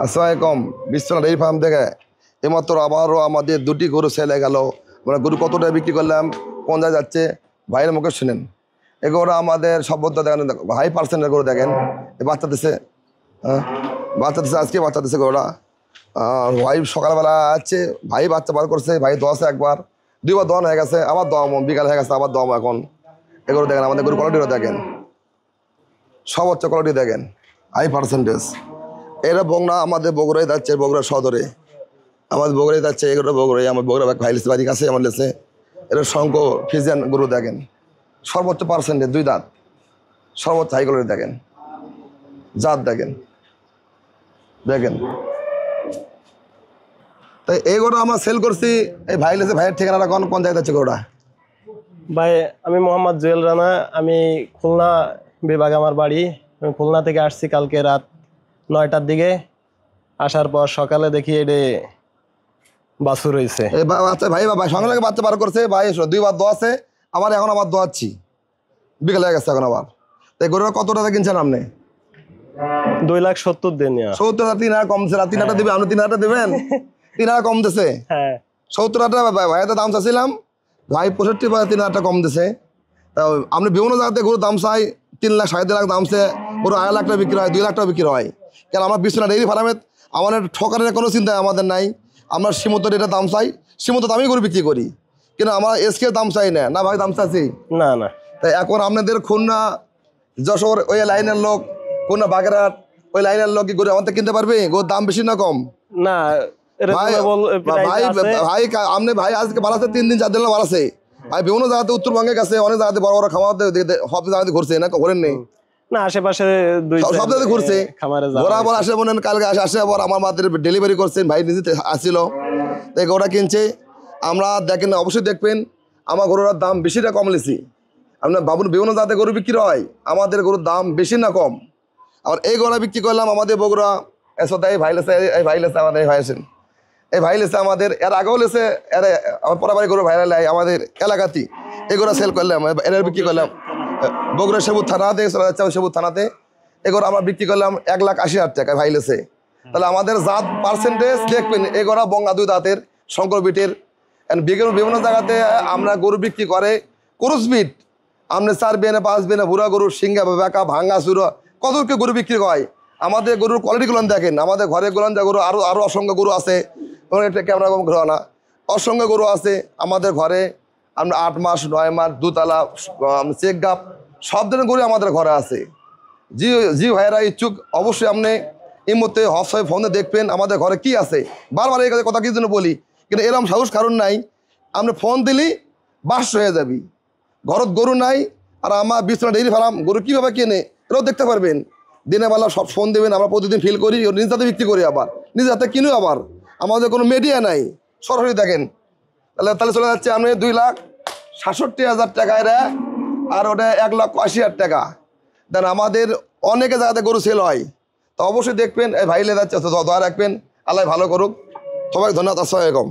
আসসালামাইকুম। Biswanath dairy farm থেকে এইমাত্র আবারও আমাদের দুটি গরু সেলে গেল। মানে গরু কত টাকা বিক্রি করলাম, কোন জায়গায় যাচ্ছে, ভাইয়ের মুখে শুনেন। এগুলো আমাদের সভ্যতা দেখেন, হাই পার্সেন্টের গরু দেখেন। এই বাচ্চা দিছে, হ্যাঁ বাচ্চা দিছে, আজকে বাচ্চা দিছে গরুটা। আর ভাই সকালবেলা আছে, ভাই বাচ্চা বার করছে, ভাই দোয়াছে একবার, দুইবার দোয়ানো হয়ে গেছে, আবার দোয়াম বিকাল হয়ে গেছে, আবার দোয়াম এখন। এগুলো দেখেন, আমাদের গরু কোয়ালিটিও দেখেন, সর্বোচ্চ কোয়ালিটি দেখেন, হাই পার্সেন্টেজ। এরা বগনা আমাদের বগুড়ায় যাচ্ছে, বগুড়া সদরে আমাদের বগুড়ায় যাচ্ছে। এগুলো বগুড়ায় আমার বগুড়া ভাইলিস বাড়ির কাছে আমার লেছে। এটা শঙ্খ ফিজিয়ান গরু দেখেন, সর্বোচ্চ পার্সেন্টেজ, 2 দাঁত, সর্বোচ্চ হাই কোয়ালিটি দেখেন, জাত দেখেন দেখেন। তাই এই গরু আমরা সেল করছি। এই ভাই লেছে, ভাইয়ের ঠিকানাটা কোন কোন জায়গায় যাচ্ছে গরুটা? ভাই আমি মোহাম্মদ জুয়েল রানা, আমি খুলনা বিভাগ আমার বাড়ি। আমি খুলনা থেকে আসছি কালকে রাত 9টার দিকে। আসার পর সকালে দেখি এটা বাছুর হয়েছে। এই বাচ্চা ভাই বাবা সঙ্গে সঙ্গে বাচ্চা বার করছে, ভাই 2বার দোয়াছে, আবার এখন আবার দোয়াচ্ছি, বিকেল হয়ে গেছে এখন আবার। তাই গরুটা কত টাকা কিনছেন আপনি? 2,70,000 দেন। 70,000, 3,000 কমছে না? 3,000 দিবে, আপনি 3,000 দেবেন? 3,000 কম দিছে। হ্যাঁ 70,000 ভাইয়া দাম চাচ্ছিলাম, ভাই 65,000, 3,000 কম দিছে। তা আপনি বিভিন্ন জায়গাতে গরুর দাম চাই 3 লাখ, 3.5 লাখ দামছে, গরু 2.5 লাখ টাকা বিক্রি হয়, 2 লাখ টাকা বিক্রি হয়। কেন আমার বিশ্বনাথ ডেইরি ফার্মে আমাদের ঠকানোর কোনো চিন্তা আমাদের নাই। আমরা সীমিত রেটের দাম চাই, সীমিত দামই গরু বিক্রি করি, কিন্তু আমরা এসকে দাম চাই না। না ভাই দাম চাচ্ছি না না। তাই এখন আপনাদের খুলনা, যশোর ওই লাইনের লোক, খুলনা বাগেরহাট ওই লাইনের লোক কি গরু আমাদের কিনতে পারবে? গরুর দাম বেশি না কম? না ভাই ভাই ভাই আপনি ভাই আজকে বাড়াচ্ছে, 3 দিন 4 দিন বাড়াচ্ছে ভাই। বিভিন্ন জায়গাতে উত্তরবঙ্গে গেছে, অনেক জায়গাতে বড় বড় খামার সব জায়গাতে ঘুরছে না, ঘোরেন নেই? না আশেপাশে সব জায়গাতে ঘুরছে, খামারে বরাবর আসে মনে কালকে আসে আবার আমার মাদের ডেলিভারি করছেন, ভাই নিজে আসছিল, তাই গরুটা কিনছে। আমরা দেখেন, অবশ্যই দেখবেন আমার গরুর দাম বেশি না কম লিছি। আপনার ভাবুন, বিভিন্ন জায়গাতে গরু বিক্রি হয়, আমাদের গরুর দাম বেশি না কম? আর এই গরুটা বিক্রি করলাম আমাদের বগুড়া এই ভাই লেছে, এই ভাই লেছে আমাদের, এই ভাই আছেন, এই ভাই লেছে আমাদের, এর আগেও লেছে, এর আমার পরাবাড়ি গরু ভাইরাল আমাদের এলাকাতেই। এগুলো সেল করলাম, এর বিক্রি করলাম বগুড়া সেবুর থানাতে, সেবুর থানাতে। এগুলো আমরা বিক্রি করলাম 1,80,000 টাকা ভাই লেছে। তাহলে আমাদের জাত পার্সেন্টেজ দেখবেন, এগুলো বঙ্গা 2 দাঁতের শঙ্কর বিটের। বিভিন্ন জায়গাতে আমরা গরু বিক্রি করে ক্রস বিট, আপনি 4 বেনে 5 বেনে বুড়া গরু, সিঙ্গা বেকা ভাঙ্গা চুরো, কত গরু বিক্রি হয়। আমাদের গরুর কোয়ালিটিগুলো দেখেন, আমাদের ঘরে গুলান যা গরু, আরও অসংখ্য গরু আছে, ক্যামেরা কম ঘোরা না, অসংখ্য গরু আছে আমাদের ঘরে। আমরা 8 মাস 9 মাস দুতলা চেক গাপ সব ধরনের গরু আমাদের ঘরে আছে। জি জি ভাইয়েরা ইচ্ছুক, অবশ্যই আপনি এই মুহূর্তে হোয়াটসঅ্যাপে ফোনে দেখবেন আমাদের ঘরে কি আছে। বারবার এই কথা কি জন্য বলি, কিন্তু এরকম সাহস কারণ নাই। আপনি ফোন দিলি বাস হয়ে যাবি, ঘরত গরু নাই। আর আমার বিশ্বনাথ ডেইরি ফার্ম গরু কীভাবে কেনে এটাও দেখতে পারবেন। দিনের বেলা সব ফোন দেবেন, আমরা প্রতিদিন ফিল করি, নিজ হাতে বিক্রি করি, আবার নিজ হাতে কিনেও। আবার আমাদের কোনো মিডিয়া নাই, সরাসরি দেখেন। তাহলে চলে যাচ্ছে আপনি 2,67,000 টাকায় রে, আর ওটা 1,80,000 টাকা দেন। আমাদের অনেকে জায়গাতে গরু সেল হয়, তো অবশ্যই দেখবেন। এই ভাই লে যাচ্ছে, দোয়া রাখবেন, আল্লাহ ভালো করুক। সবাই ধন্যবাদ। আসসালামু আলাইকুম।